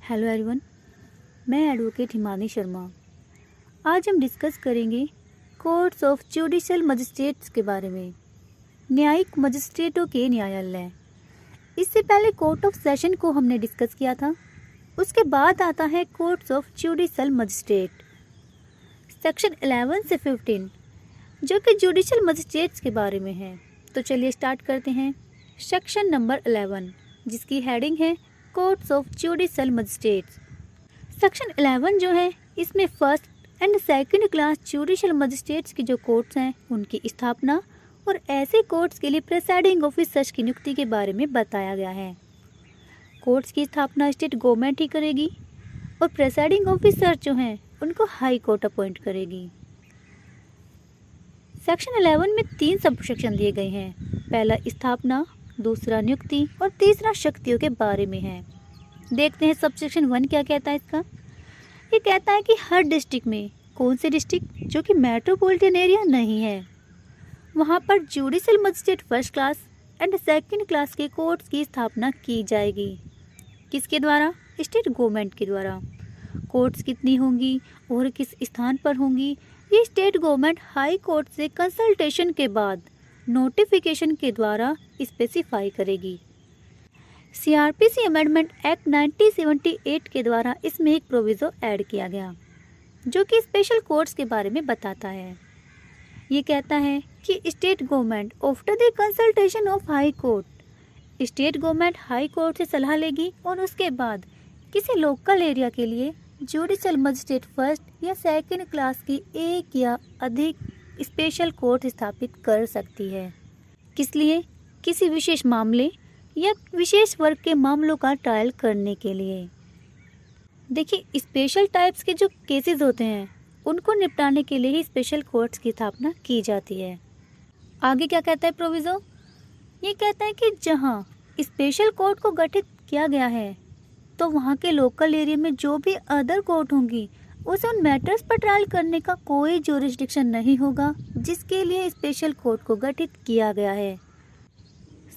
Hello everyone, मैं advocate Himani Sharma. आज हम डिस्कस करेंगे कोर्ट्स ऑफ जुडिशियल मजिस्ट्रेट्स के बारे में, न्यायिक मजिस्ट्रेटों के न्यायालय। इससे पहले कोर्ट ऑफ सेशन को हमने डिस्कस किया था। उसके बाद आता है courts of judicial magistrate, section 11 से 15, जो कि जुडिशियल मजिस्ट्रेट्स के बारे में है। तो चलिए स्टार्ट करते हैं। सेक्शन नंबर 11, जिसकी हेडिंग है courts of judicial magistrates. Section 11 जो है, इसमें first and second class judicial magistrates की जो कोर्ट्स हैं उनकी स्थापना और ऐसे कोर्ट्स के लिए प्रेसाइडिंग ऑफिसर्स की नियुक्ति के बारे में बताया गया है। कोर्ट्स की स्थापना स्टेट गवर्नमेंट ही करेगी और प्रेसाइडिंग ऑफिसर जो हैं उनको हाई कोर्ट अपॉइंट करेगी। सेक्शन 11 में 3 सब सेक्शन दिए गए हैं। पहला स्थापना, दूसरा नियुक्ति और तीसरा शक्तियों के बारे में है। देखते हैं सब सेक्शन 1 क्या कहता है इसका। ये कहता है कि हर डिस्ट्रिक्ट में, कौन से डिस्ट्रिक्ट जो कि मेट्रोपॉलिटन एरिया नहीं है, वहाँ पर judicial magistrate first class and second class के कोर्ट्स की स्थापना की जाएगी। किसके द्वारा? स्टेट गवर्नमेंट के द्वारा। कोर्ट्स कितनी होंगी और किस स्थान पर होंगी, ये स्टेट गवर्नमेंट हाई कोर्ट से कंसल्टेशन के बाद नोटिफिकेशन के द्वारा स्पेसिफाई करेगी। सीआरपीसी अमेंडमेंट एक्ट 1978 के द्वारा इसमें एक प्रोविजो ऐड किया गया जो कि स्पेशल कोर्ट्स के बारे में बताता है। ये कहता है कि state government after the consultation of high court, state government high court से सलाह लेगी और उसके बाद किसी लोकल एरिया के लिए जुडिशियल मजिस्ट्रेट फर्स्ट या सेकंड क्लास की एक या अधिक स्पेशल कोर्ट स्थापित कर सकती है। किस लिए? किसी विशेष मामले या विशेष वर्ग के मामलों का ट्रायल करने के लिए। देखिए, स्पेशल टाइप्स के जो केसेस होते हैं उनको निपटाने के लिए ही स्पेशल कोर्ट्स की स्थापना की जाती है। आगे क्या कहता है प्रोविजो? ये कहता है कि जहां स्पेशल कोर्ट को गठित किया गया है तो वहां के लोकल एरिया में जो भी अदर कोर्ट होंगी उसे उन मैटर्स पर ट्रायल करने का कोई जुरिस्डिक्शन नहीं होगा जिसके लिए स्पेशल कोर्ट को गठित किया गया है।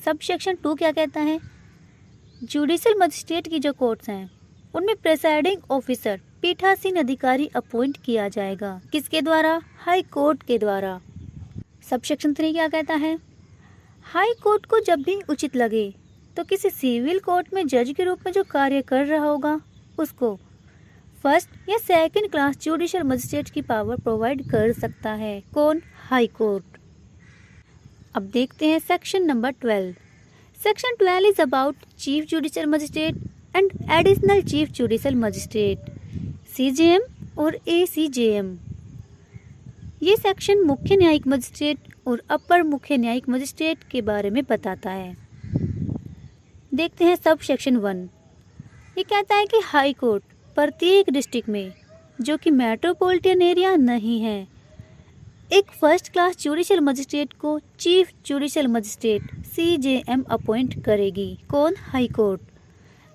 सब सेक्शन 2 क्या कहता है? जुडिशियल मजिस्ट्रेट की जो कोर्ट्स हैं उनमें प्रेसाइडिंग ऑफिसर पीठासीन अधिकारी अपॉइंट किया जाएगा। किसके द्वारा? हाई कोर्ट के द्वारा। सब सेक्शन 3 क्या कहता है? हाई कोर्ट को जब भी उचित लगे तो किसी सिविल कोर्ट में जज के रूप में जो कार्य कर रहा होगा उसको फर्स्ट या सेकंड क्लास जुडिशियल मजिस्ट्रेट की पावर प्रोवाइड कर सकता है। कौन? High court. अब देखते हैं section number 12। Section 12 is about chief judicial magistrate and additional chief judicial magistrate, CJM और एसीजेएम। ये सेक्शन मुख्य न्यायिक मजिस्ट्रेट और अपर मुख्य न्यायिक मजिस्ट्रेट के बारे में बताता है। देखते हैं सब सेक्शन 1। ये कहता है कि हाई कोर्ट प्रत्येक डिस्ट्रिक्ट में जो कि मेट्रोपॉलिटन एरिया नहीं है, एक फर्स्ट क्लास जुडिशियल मजिस्ट्रेट को chief judicial magistrate CJM appoint करेगी। कौन? High court.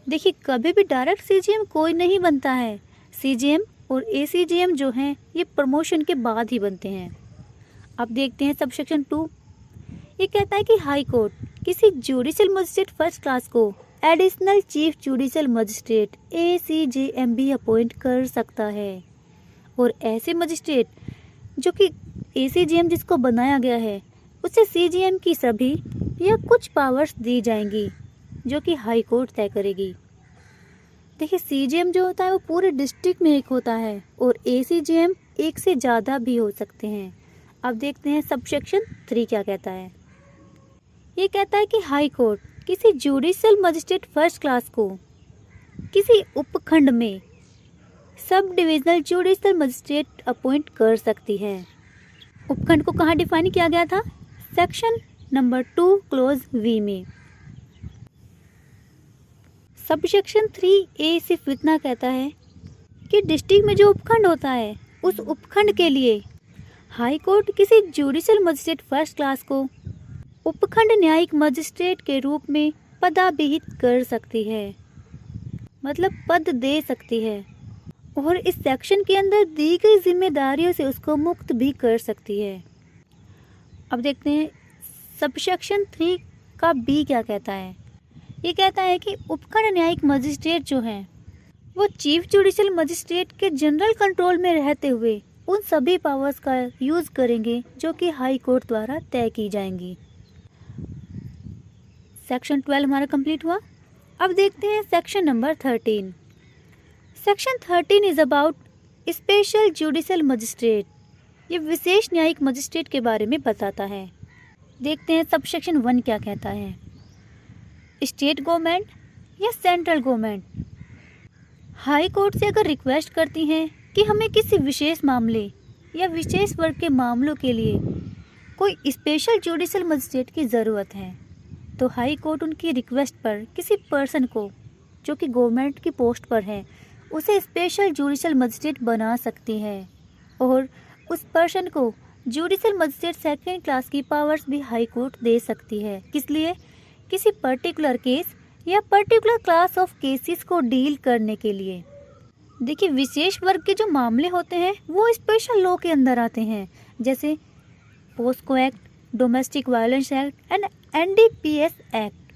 देखिए, कभी भी डायरेक्ट सीजेएम कोई नहीं बनता है। सीजेएम और एसीजेएम जो हैं ये प्रमोशन के बाद ही बनते हैं। अब देखते हैं सब सेक्शन 2। ये कहता है कि हाई कोर्ट किसी जुडिशियल मजिस्ट्रेट फर्स्ट क्लास को additional chief judicial magistrate ACJM भी अपॉइंट कर सकता है और ऐसे मजिस्ट्रेट जो कि एसीजेएम जिसको बनाया गया है उसे सीजेएम की सभी या कुछ पावर्स दी जाएंगी जो कि हाई कोर्ट तय करेगी। देखिए, सीजेएम जो होता है वो पूरे डिस्ट्रिक्ट में एक होता है और एसीजेएम एक से ज़्यादा भी हो सकते हैं। अब देखते हैं सब सेक्शन 3 क्या कहता है। ये कहता है कि हाई कोर्ट किसी जुडिशियल मजिस्ट्रेट फर्स्ट क्लास को किसी उपखंड में sub divisional judicial magistrate appoint कर सकती है। उपखंड को कहाँ डिफाइन किया गया था? सेक्शन नंबर 2 क्लोज वी में। सब सेक्शन 3A सिर्फ इतना कहता है कि डिस्ट्रिक्ट में जो उपखंड होता है उस उपखंड के लिए हाई कोर्ट किसी जुडिशियल मजिस्ट्रेट फर्स्ट क्लास को उपखंड न्यायिक मजिस्ट्रेट के रूप में पदाभिहित कर सकती है, मतलब पद दे सकती है और इस सेक्शन के अंदर दी गई जिम्मेदारियों से उसको मुक्त भी कर सकती है। अब देखते हैं सब सेक्शन 3 का B क्या कहता है। ये कहता है कि उपखंड न्यायिक मजिस्ट्रेट जो हैं वो चीफ जुडिशियल मजिस्ट्रेट के जनरल कंट्रोल में रहते हुए उन सभी पावर्स का यूज करेंगे जो कि हाई कोर्ट द्वारा तय की जाएंगी। सेक्शन 12 हमारा कंप्लीट हुआ। अब देखते हैं section number 13। Section 13 is about special judicial magistrate. ये विशेष न्यायिक मजिस्ट्रेट के बारे में बताता है। देखते हैं सब सेक्शन 1 क्या कहता है। स्टेट गवर्नमेंट या सेंट्रल गवर्नमेंट हाई कोर्ट से अगर रिक्वेस्ट करती हैं कि हमें किसी विशेष मामले या विशेष वर्ग के मामलों के लिए कोई स्पेशल जुडिशियल मजिस्ट्रेट की ज़रूरत है, तो हाई कोर्ट उनकी रिक्वेस्ट पर किसी पर्सन को जो कि गवर्नमेंट की पोस्ट पर है उसे स्पेशल जुडिशियल मजिस्ट्रेट बना सकती है और उस पर्सन को जुडिशियल मजिस्ट्रेट सेकंड क्लास की पावर्स भी हाई कोर्ट दे सकती है। किस लिए? किसी पर्टिकुलर केस या पर्टिकुलर क्लास ऑफ केसेस को डील करने के लिए। देखिए, विशेष वर्ग के जो मामले होते हैं वो स्पेशल लॉ के अंदर आते हैं, जैसे POCSO act, domestic violence act and NDPS act.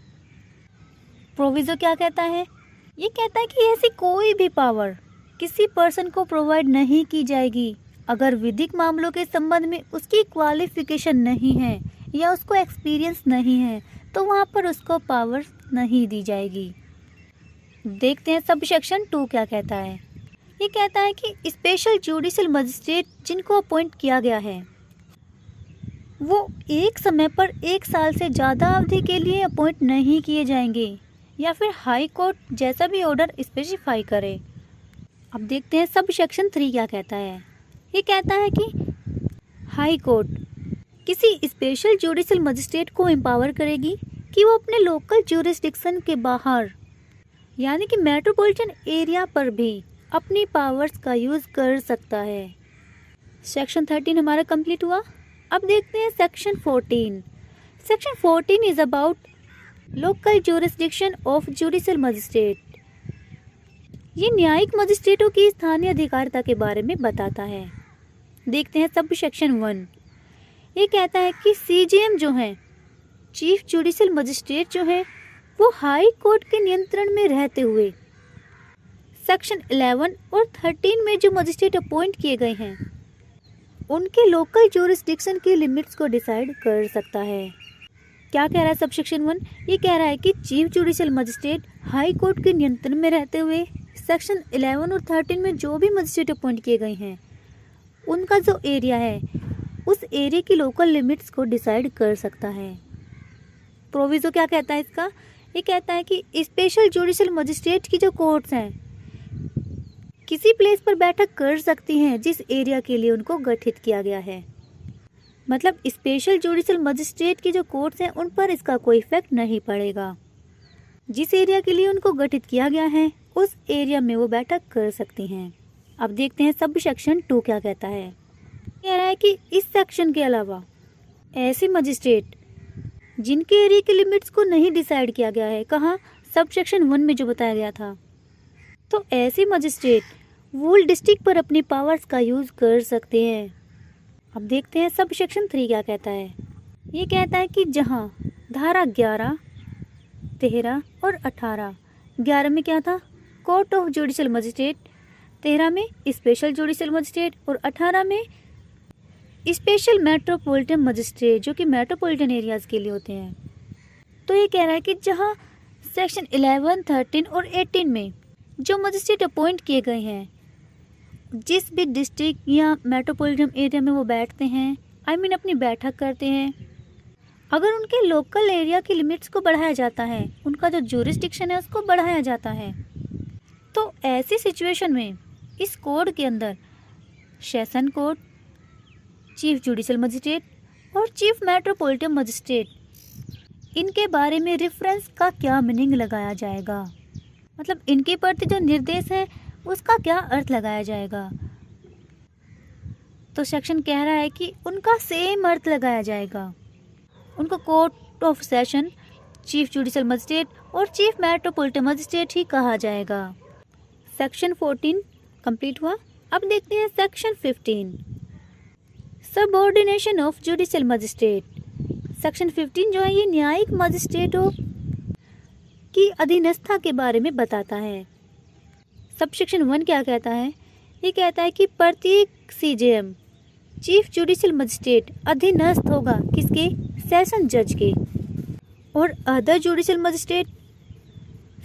Proviso क्या कहता है? ये कहता है कि ऐसी कोई भी पावर किसी पर्सन को प्रोवाइड नहीं की जाएगी अगर विधिक मामलों के संबंध में उसकी क्वालिफिकेशन नहीं है या उसको एक्सपीरियंस नहीं है, तो वहाँ पर उसको पावर नहीं दी जाएगी। देखते हैं सब सेक्शन 2 क्या कहता है। ये कहता है कि स्पेशल जुडिशियल मजिस्ट्रेट जिनको अपॉइंट किया गया है वो एक समय पर 1 साल से ज़्यादा अवधि के लिए अपॉइंट नहीं किए जाएंगे या फिर हाई कोर्ट जैसा भी ऑर्डर स्पेसिफाई करे। अब देखते हैं सब सेक्शन 3 क्या कहता है। ये कहता है कि हाई कोर्ट किसी स्पेशल जुडिशियल मजिस्ट्रेट को एम्पावर करेगी कि वो अपने लोकल ज्यूरिसडिक्शन के बाहर यानी कि मेट्रोपॉलिटन एरिया पर भी अपनी पावर्स का यूज़ कर सकता है। सेक्शन 13 हमारा कंप्लीट हुआ। अब देखते हैं section 14। Section 14 is about local jurisdiction of judicial magistrate. ये न्यायिक मजिस्ट्रेटों की स्थानीय अधिकारिता के बारे में बताता है। देखते हैं सब सेक्शन 1। ये कहता है कि सीजीएम जो है, चीफ जुडिशियल मजिस्ट्रेट जो है, वो हाई कोर्ट के नियंत्रण में रहते हुए सेक्शन 11 और 13 में जो मजिस्ट्रेट अपॉइंट किए गए हैं उनके लोकल ज्यूरिसडिक्शन की लिमिट्स को डिसाइड कर सकता है। क्या कह रहा है सब सेक्शन 1? ये कह रहा है कि chief judicial magistrate high court के नियंत्रण में रहते हुए सेक्शन 11 और 13 में जो भी मजिस्ट्रेट अपॉइंट किए गए हैं उनका जो एरिया है उस एरिया की लोकल लिमिट्स को डिसाइड कर सकता है। प्रोविजो क्या कहता है इसका? ये कहता है कि स्पेशल जुडिशियल मजिस्ट्रेट की जो कोर्ट्स हैं किसी प्लेस पर बैठक कर सकती हैं जिस एरिया के लिए उनको गठित किया गया है। मतलब स्पेशल जुडिशियल मजिस्ट्रेट की जो कोर्ट्स हैं उन पर इसका कोई इफेक्ट नहीं पड़ेगा। जिस एरिया के लिए उनको गठित किया गया है उस एरिया में वो बैठक कर सकती हैं। अब देखते हैं सब सेक्शन 2 क्या कहता है। कह रहा है कि इस सेक्शन के अलावा ऐसे मजिस्ट्रेट जिनके एरिया के लिमिट्स को नहीं डिसाइड किया गया है, कहाँ? सब सेक्शन 1 में जो बताया गया था, तो ऐसे मजिस्ट्रेट वूल डिस्ट्रिक्ट पर अपनी पावर्स का यूज़ कर सकते हैं। अब देखते हैं सब सेक्शन 3 क्या कहता है। ये कहता है कि जहाँ धारा 11, 13 और 18, 11 में क्या था? कोर्ट ऑफ जुडिशियल मजिस्ट्रेट, 13 में स्पेशल जुडिशियल मजिस्ट्रेट और 18 में स्पेशल मेट्रोपॉलिटन मजिस्ट्रेट जो कि मेट्रोपॉलिटन एरियाज़ के लिए होते हैं। तो ये कह रहा है कि जहाँ सेक्शन 11, 13 और 18 में जो मजिस्ट्रेट अपॉइंट किए गए हैं जिस भी डिस्ट्रिक्ट या मेट्रोपॉलिटन एरिया में वो बैठते हैं, अपनी बैठक करते हैं, अगर उनके लोकल एरिया की लिमिट्स को बढ़ाया जाता है, उनका जो ज्यूरिसडिक्शन है उसको बढ़ाया जाता है, तो ऐसी सिचुएशन में इस कोड के अंदर session court, chief judicial magistrate और चीफ मेट्रोपॉलिटन मजिस्ट्रेट इनके बारे में रेफरेंस का क्या मीनिंग लगाया जाएगा, मतलब इनके प्रति जो निर्देश है उसका क्या अर्थ लगाया जाएगा। तो सेक्शन कह रहा है कि उनका सेम अर्थ लगाया जाएगा। उनको court of session, chief judicial magistrate और चीफ मेट्रोपॉलिटन मजिस्ट्रेट ही कहा जाएगा। सेक्शन 14 कंप्लीट हुआ। अब देखते हैं section 15, subordination of judicial magistrate. Section 15 जो है ये न्यायिक मजिस्ट्रेटों की अधीनस्था के बारे में बताता है। सबसेक्शन 1 क्या कहता है? ये कहता है कि प्रत्येक CJM चीफ जुडिशियल मजिस्ट्रेट अधीनस्थ होगा किसके? सेशन जज के। और अदर जुडिशियल मजिस्ट्रेट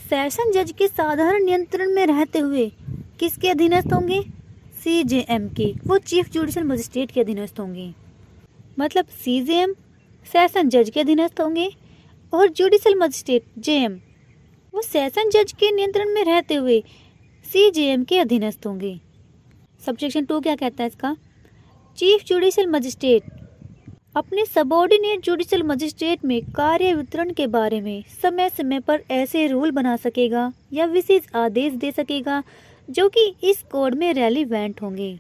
सेशन जज के साधारण नियंत्रण में रहते हुए किसके अधीनस्थ होंगे? CJM के। वो चीफ जुडिशियल मजिस्ट्रेट के अधीनस्थ होंगे। मतलब CJM सेशन जज के अधीनस्थ होंगे और जुडिशियल मजिस्ट्रेट JM वो सेशन जज के नियंत्रण में रहते हुए CJM के अधीनस्थ होंगे। सबसेक्शन 2 क्या कहता है इसका? चीफ जुडिशियल मजिस्ट्रेट अपने सबऑर्डिनेट जुडिशियल मजिस्ट्रेट में कार्य वितरण के बारे में समय समय पर ऐसे रूल बना सकेगा या विशेष आदेश दे सकेगा जो कि इस कोड में रेलिवेंट होंगे।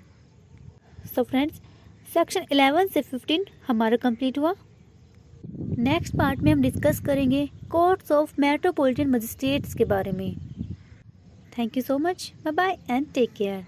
सो फ्रेंड्स, सेक्शन 11 से 15 हमारा कंप्लीट हुआ। नेक्स्ट पार्ट में हम डिस्कस करेंगे कोर्ट्स ऑफ मेट्रोपॉलिटन मजिस्ट्रेट्स के बारे में। Thank you so much. Bye bye and take care.